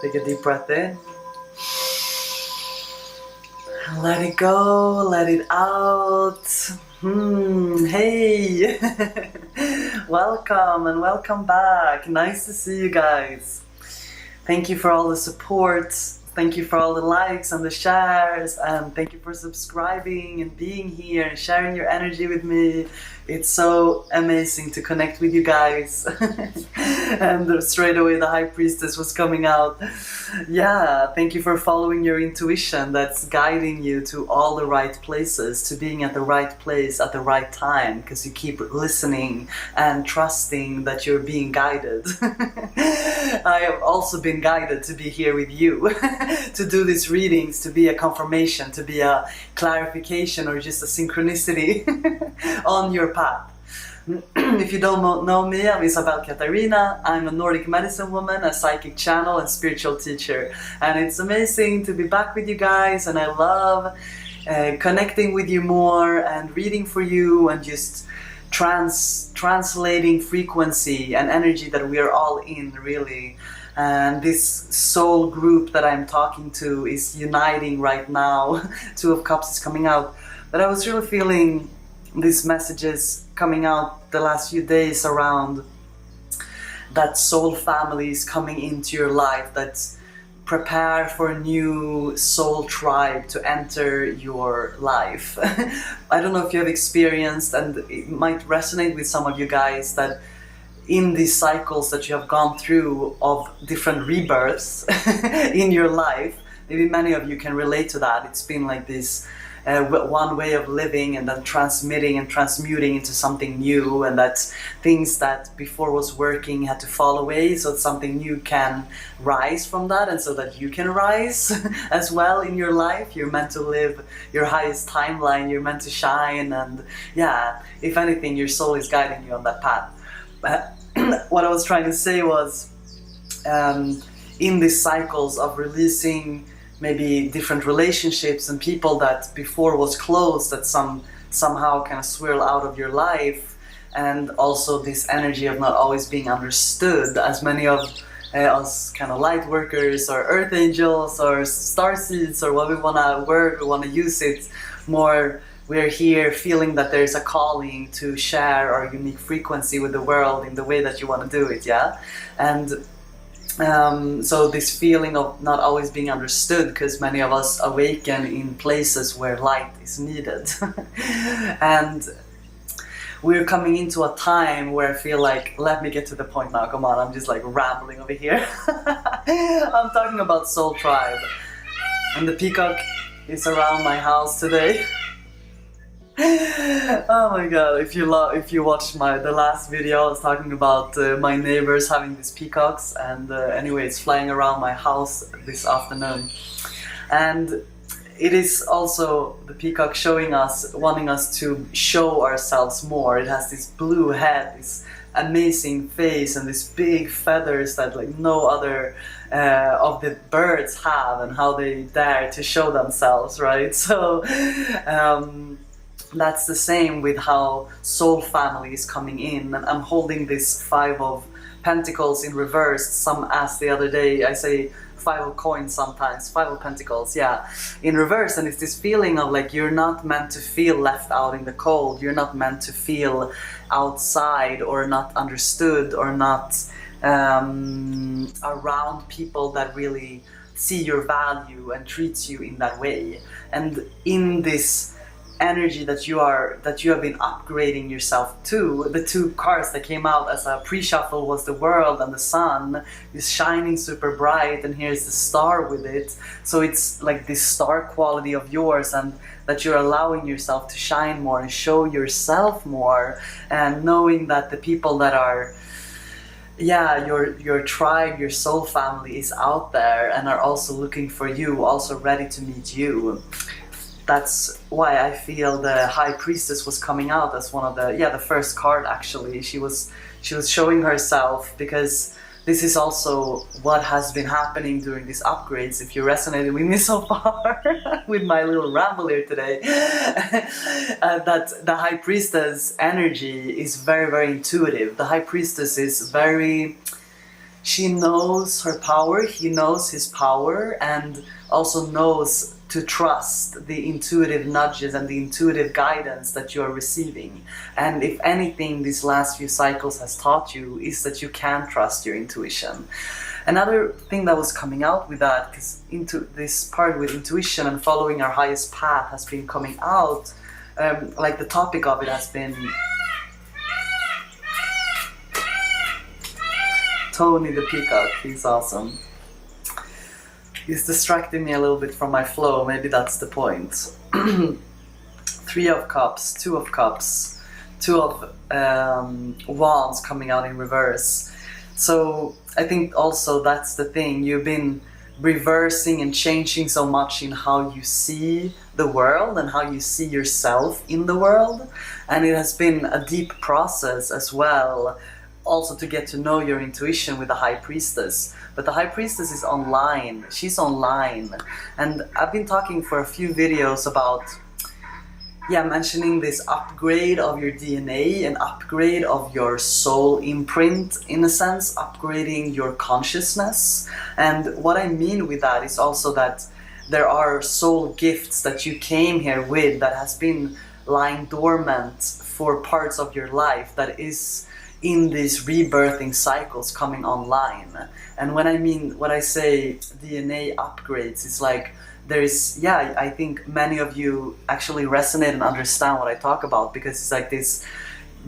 Take a deep breath in. Let it go, let it out. Hey! Welcome and welcome back. Nice to see you guys. Thank you for all the support. Thank you for all the likes and the shares, and thank you for subscribing and being here and sharing your energy with me. It's so amazing to connect with you guys. And straight away the High Priestess was coming out. Yeah, thank you for following your intuition that's guiding you to all the right places, to being at the right place at the right time, because you keep listening and trusting that you're being guided. I have also been guided to be here with you, to do these readings, to be a confirmation, to be a clarification or just a synchronicity on your path. If you don't know me, I'm Isabel Katarina. I'm a Nordic medicine woman, a psychic channel and spiritual teacher. And it's amazing to be back with you guys, and I love connecting with you more and reading for you and just translating frequency and energy that we are all in, really. And this soul group that I'm talking to is uniting right now. Two of Cups is coming out. But I was really feeling these messages coming out the last few days around that soul family is coming into your life, that prepare for a new soul tribe to enter your life. I don't know if you have experienced, and it might resonate with some of you guys, that in these cycles that you have gone through of different rebirths in your life, maybe many of you can relate to that. It's been like this one way of living and then transmitting and transmuting into something new, and that things that before was working had to fall away so that something new can rise from that, and so that you can rise as well in your life. You're meant to live your highest timeline, you're meant to shine, and yeah, if anything, your soul is guiding you on that path. What I was trying to say was, in these cycles of releasing maybe different relationships and people that before was closed, that somehow kind of swirl out of your life, and also this energy of not always being understood, as many of us kind of light workers or earth angels or starseeds or what we want to use it more. We're here feeling that there's a calling to share our unique frequency with the world in the way that you want to do it, yeah? And so this feeling of not always being understood, because many of us awaken in places where light is needed. And we're coming into a time where I feel like, let me get to the point now, come on, I'm just like rambling over here. I'm talking about Soul Tribe. And the peacock is around my house today. Oh my god, if you watched the last video, I was talking about my neighbors having these peacocks, and anyway, it's flying around my house this afternoon. And it is also the peacock wanting us to show ourselves more. It has this blue head, this amazing face, and these big feathers that like no other of the birds have, and how they dare to show themselves, right? So that's the same with how soul family is coming in. And I'm holding this 5 of Pentacles in reverse. Some asked the other day, I say 5 of coins sometimes, 5 of Pentacles, yeah, in reverse. And it's this feeling of like, you're not meant to feel left out in the cold. You're not meant to feel outside or not understood or not around people that really see your value and treats you in that way. And in this energy that you have been upgrading yourself to, the 2 cards that came out as a pre-shuffle was the World and the Sun is shining super bright, and here's the Star with it. So it's like this star quality of yours, and that you're allowing yourself to shine more and show yourself more, and knowing that the people that are, yeah, your tribe, your soul family is out there and are also looking for you, also ready to meet you. That's why I feel the High Priestess was coming out as one of the first card actually. She was showing herself, because this is also what has been happening during these upgrades. If you resonated with me so far, with my little ramble here today, that the High Priestess energy is very, very intuitive. The High Priestess is very, she knows her power, he knows his power, and also knows to trust the intuitive nudges and the intuitive guidance that you are receiving. And if anything these last few cycles has taught you is that you can trust your intuition. Another thing that was coming out with that, because into this part with intuition and following our highest path has been coming out, like the topic of it has been Tony the peacock. He's awesome. He's distracting me a little bit from my flow. Maybe that's the point. 3 of Cups, 2 of Cups, 2 of Wands coming out in reverse. So I think also that's the thing. You've been reversing and changing so much in how you see the world and how you see yourself in the world. And it has been a deep process as well, also to get to know your intuition with the High Priestess. But the High Priestess is online. She's online. And I've been talking for a few videos about, mentioning this upgrade of your DNA, an upgrade of your soul imprint, in a sense, upgrading your consciousness. And what I mean with that is also that there are soul gifts that you came here with that has been lying dormant for parts of your life, that is in these rebirthing cycles coming online. And when I say DNA upgrades, it's like there is, I think many of you actually resonate and understand what I talk about, because it's like this,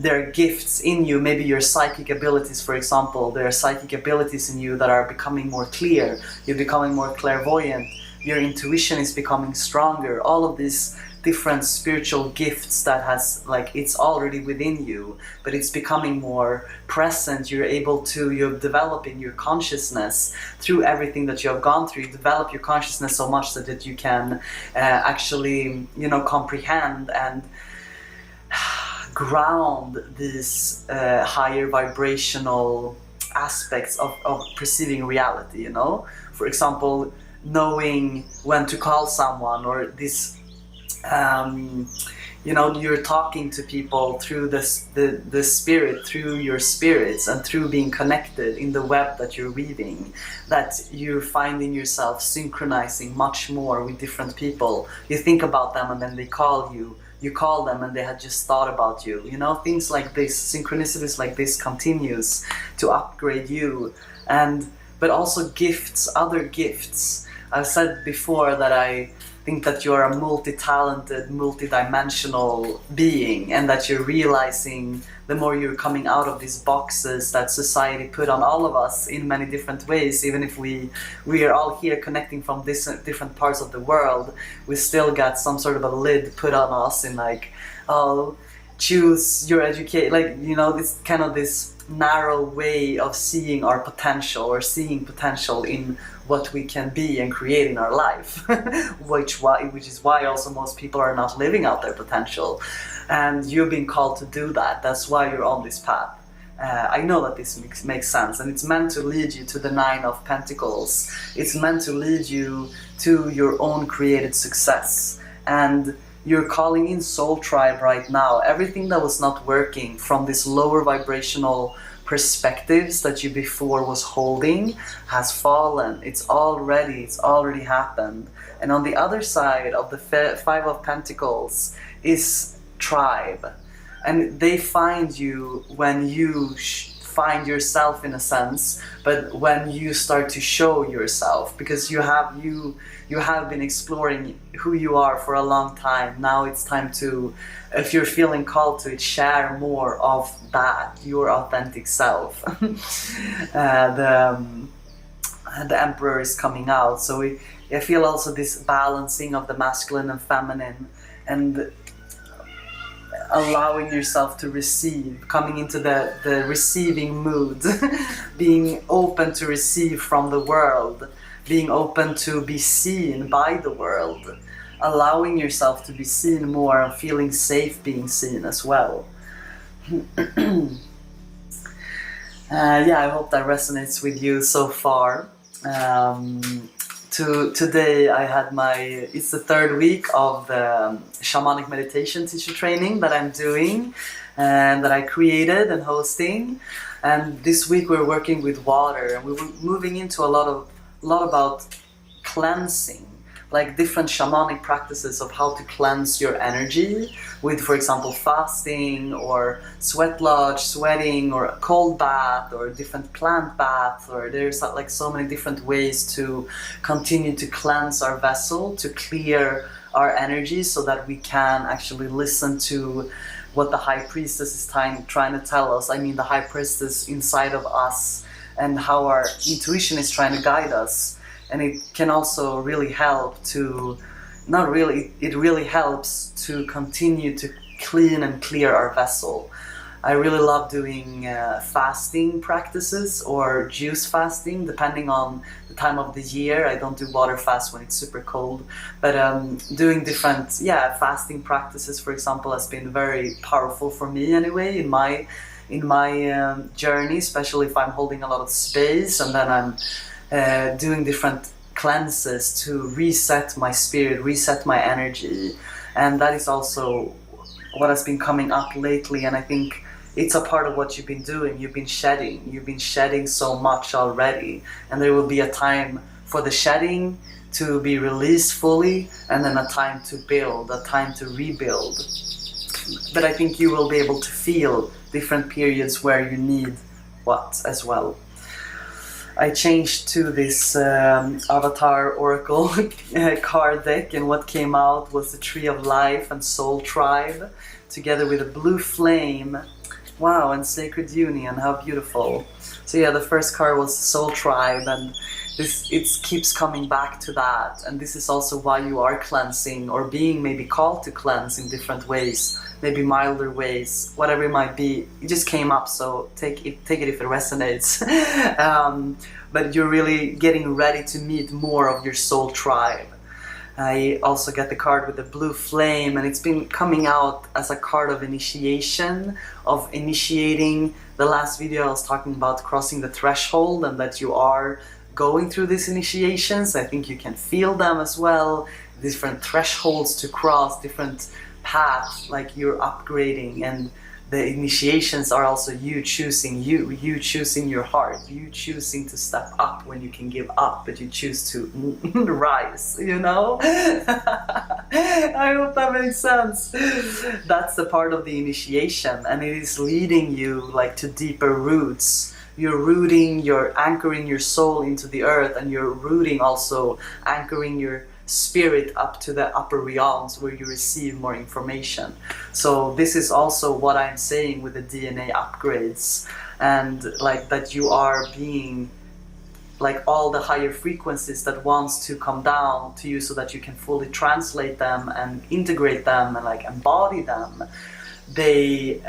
there are gifts in you, maybe your psychic abilities, for example, there are psychic abilities in you that are becoming more clear, you're becoming more clairvoyant, your intuition is becoming stronger, all of these different spiritual gifts that has, like, it's already within you, but it's becoming more present. You're developing your consciousness through everything that you have gone through. You develop your consciousness so much that you can actually, comprehend and ground these higher vibrational aspects of perceiving reality, For example, knowing when to call someone, or this you're talking to people through the spirit, through your spirits, and through being connected in the web that you're weaving, that you're finding yourself synchronizing much more with different people. You think about them and then they call you. You call them and they had just thought about you. Things like this, synchronicities like this continues to upgrade you. But also gifts, other gifts. I've said before that I think that you're a multi-talented, multi-dimensional being, and that you're realizing the more you're coming out of these boxes that society put on all of us in many different ways. Even if we are all here connecting from different parts of the world, we still got some sort of a lid put on us in like, oh, choose your education, it's kind of this narrow way of seeing our potential, or seeing potential in what we can be and create in our life, which is why also most people are not living out their potential. And you've been called to do that. That's why you're on this path. I know that this makes sense, and it's meant to lead you to the 9 of Pentacles. It's meant to lead you to your own created success. And you're calling in Soul Tribe right now. Everything that was not working from this lower vibrational perspectives that you before was holding has fallen. It's already happened. And on the other side of the 5 of Pentacles is Tribe. And they find you when you find yourself, in a sense, but when you start to show yourself, because you have been exploring who you are for a long time. Now it's time to, if you're feeling called to it, share more of that, your authentic self. The Emperor is coming out, so I feel also this balancing of the masculine and feminine, and allowing yourself to receive, coming into the receiving mood, being open to receive from the world, being open to be seen by the world, allowing yourself to be seen more and feeling safe being seen as well. I hope that resonates with you so far. Today I had it's the 3rd week of the Shamanic meditation teacher training that I'm doing and that I created and hosting. And this week we're working with water, and we were moving into a lot about cleansing, like different shamanic practices of how to cleanse your energy with, for example, fasting or sweat lodge, sweating, or a cold bath, or different plant baths, or there's like so many different ways to continue to cleanse our vessel, to clear our energy, so that we can actually listen to what the High Priestess is trying to tell us. I mean, the High Priestess inside of us, and how our intuition is trying to guide us. And it can also really help to, it really helps to continue to clean and clear our vessel. I really love doing fasting practices, or juice fasting, depending on the time of the year. I don't do water fast when it's super cold, but doing different fasting practices, for example, has been very powerful for me anyway in my journey, especially if I'm holding a lot of space, and then I'm doing different cleanses to reset my spirit, reset my energy. And that is also what has been coming up lately, and I think it's a part of what you've been doing. You've been shedding so much already, and there will be a time for the shedding to be released fully, and then a time to build, a time to rebuild. But I think you will be able to feel different periods where you need what as well. I changed to this Avatar Oracle card deck, and what came out was the Tree of Life and Soul Tribe, together with a blue flame. Wow, and Sacred Union, how beautiful. So yeah, the first card was Soul Tribe, and it keeps coming back to that. And this is also why you are cleansing, or being maybe called to cleanse in different ways, maybe milder ways, whatever it might be. It just came up, so take it if it resonates. But you're really getting ready to meet more of your soul tribe. I also get the card with the blue flame, and it's been coming out as a card of initiation, of initiating. The last video I was talking about crossing the threshold, and that you are going through these initiations. I think you can feel them as well. Different thresholds to cross, different paths, like you're upgrading, and the initiations are also you choosing you choosing your heart, you choosing to step up when you can give up, but you choose to rise, you know? I hope that makes sense. That's the part of the initiation, and it is leading you like to deeper roots. You're anchoring your soul into the earth, and you're rooting also, anchoring your spirit up to the upper realms where you receive more information. So this is also what I'm saying with the DNA upgrades, and like that you are being like all the higher frequencies that wants to come down to you, so that you can fully translate them and integrate them and like embody them. They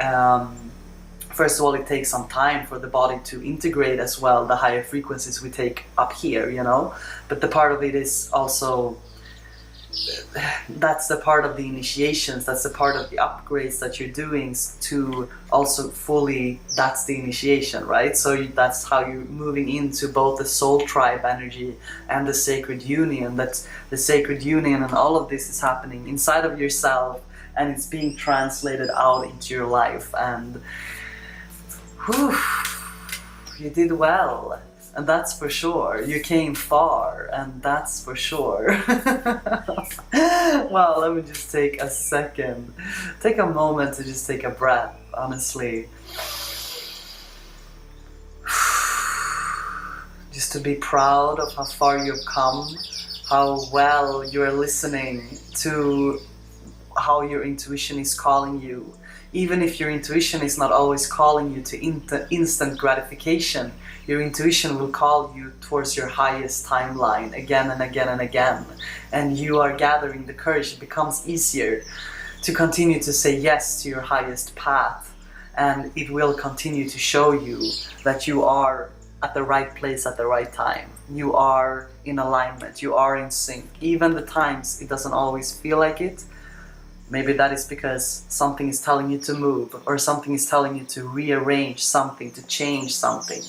first of all, it takes some time for the body to integrate as well the higher frequencies we take up here, you know. But the part of it is also, that's the part of the initiations, that's the part of the upgrades that you're doing to also fully, that's the initiation, right? So that's how you're moving into both the soul tribe energy and the sacred union. That the sacred union and all of this is happening inside of yourself, and it's being translated out into your life. And whew, you did well. And that's for sure. You came far, and that's for sure. Well, let me just take a second. Take a moment to just take a breath, honestly. Just to be proud of how far you've come, how well you're listening to how your intuition is calling you. Even if your intuition is not always calling you to instant gratification, your intuition will call you towards your highest timeline again and again and again. And you are gathering the courage. It becomes easier to continue to say yes to your highest path. And it will continue to show you that you are at the right place at the right time. You are in alignment. You are in sync. Even the times it doesn't always feel like it. Maybe that is because something is telling you to move, or something is telling you to rearrange something, to change something.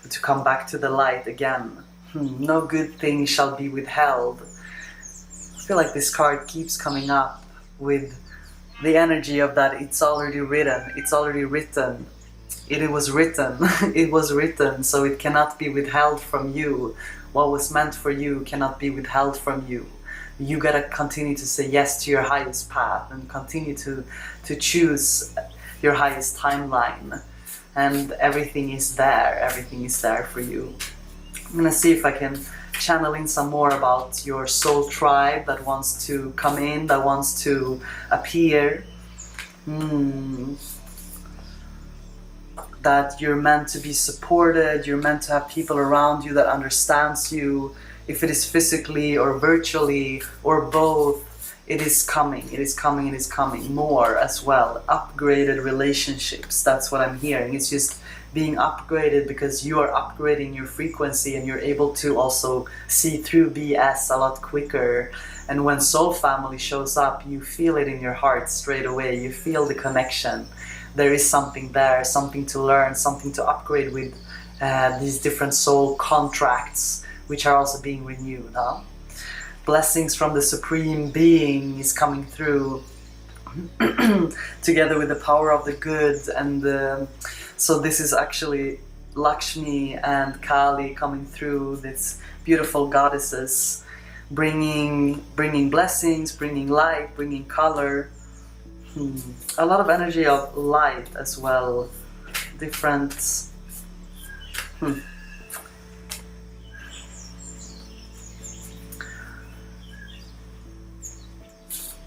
To come back to the light again. No good thing shall be withheld. I feel like this card keeps coming up with the energy of that it's already written, it was written, it was written, so it cannot be withheld from you. What was meant for you cannot be withheld from you. You gotta continue to say yes to your highest path and continue to choose your highest timeline, and everything is there for you. I'm gonna see if I can channel in some more about your soul tribe that wants to come in, that wants to appear. That you're meant to be supported, you're meant to have people around you that understands you, if it is physically or virtually or both. It is coming, it is coming, it is coming more as well. Upgraded relationships, that's what I'm hearing. It's just being upgraded because you are upgrading your frequency and you're able to also see through BS a lot quicker. And when soul family shows up, you feel it in your heart straight away. You feel the connection. There is something there, something to learn, something to upgrade with these different soul contracts, which are also being renewed. Huh? Blessings from the Supreme Being is coming through together with the power of the good. And so this is actually Lakshmi and Kali coming through, these beautiful goddesses, bringing blessings, bringing light, bringing color. A lot of energy of light as well. Different.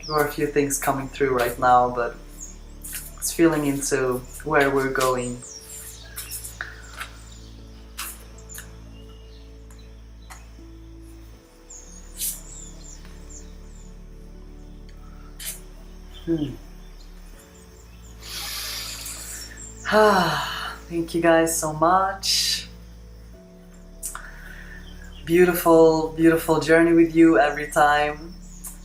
There are a few things coming through right now, but it's feeling into where we're going. Thank you guys so much. Beautiful, beautiful journey with you every time.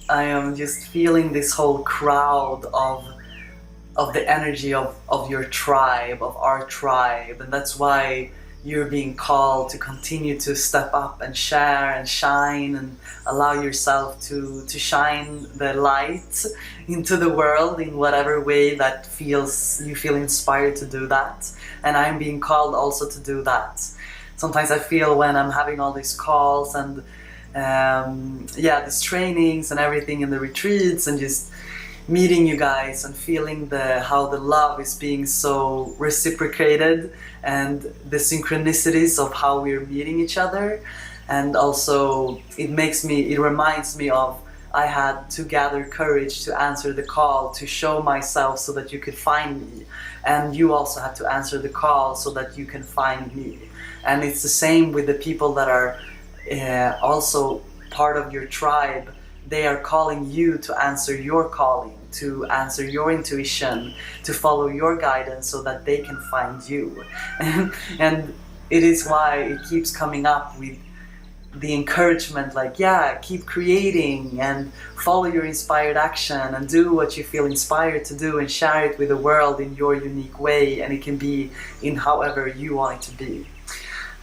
I am just feeling this whole crowd of the energy of your tribe, of our tribe, and that's why you're being called to continue to step up and share and shine and allow yourself to shine the light into the world in whatever way that you feel inspired to do that. And I'm being called also to do that. Sometimes I feel when I'm having all these calls and these trainings and everything in the retreats and just meeting you guys and feeling how the love is being so reciprocated and the synchronicities of how we're meeting each other. And also it reminds me of I had to gather courage to answer the call, to show myself so that you could find me, and you also have to answer the call so that you can find me. And it's the same with the people that are also part of your tribe. They are calling you to answer your calling, to answer your intuition, to follow your guidance so that they can find you. And it is why it keeps coming up with the encouragement, like, keep creating and follow your inspired action and do what you feel inspired to do and share it with the world in your unique way, and it can be in however you want it to be.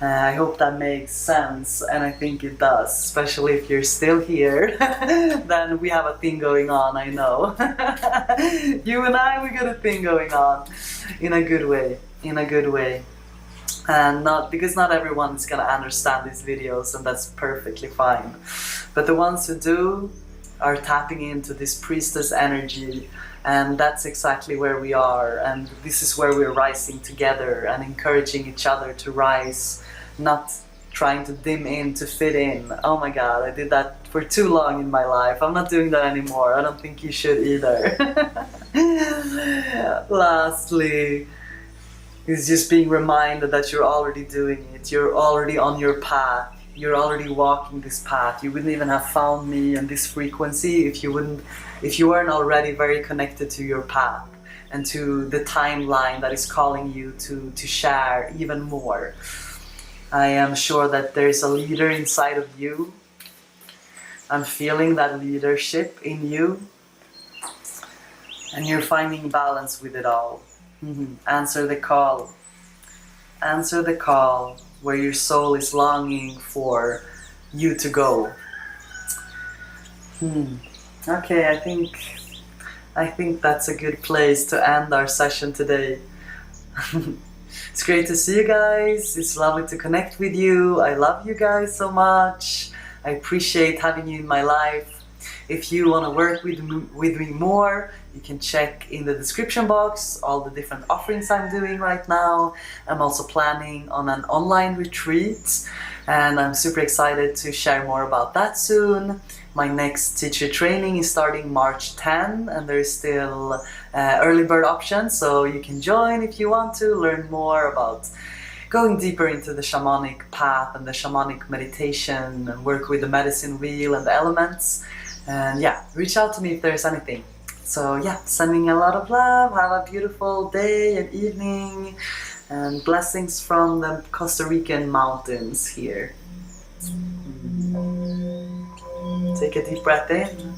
I hope that makes sense, and I think it does, especially if you're still here. Then we have a thing going on, I know. You and I, we got a thing going on in a good way. And because not everyone's gonna understand these videos, and that's perfectly fine. But the ones who do are tapping into this priestess energy, and that's exactly where we are, and this is where we're rising together and encouraging each other to rise, not trying to dim in to fit in. Oh my god, I did that for too long in my life. I'm not doing that anymore. I don't think you should either. Lastly, is just being reminded that you're already doing it. You're already on your path. You're already walking this path. You wouldn't even have found me and this frequency if you weren't already very connected to your path and to the timeline that is calling you to share even more. I am sure that there is a leader inside of you. I'm feeling that leadership in you, and you're finding balance with it all. Answer the call. Answer the call where your soul is longing for you to go. Okay, I I think that's a good place to end our session today. It's great to see you guys. It's lovely to connect with you. I love you guys so much. I appreciate having you in my life. If you want to work with me more, you can check in the description box all the different offerings I'm doing right now. I'm also planning on an online retreat, and I'm super excited to share more about that soon. My next teacher training is starting March 10, and there is still early bird options, so you can join if you want to learn more about going deeper into the shamanic path and the shamanic meditation and work with the medicine wheel and the elements. And yeah, reach out to me if there's anything. So yeah, sending a lot of love. Have a beautiful day and evening, and blessings from the Costa Rican mountains here. Take a deep breath in.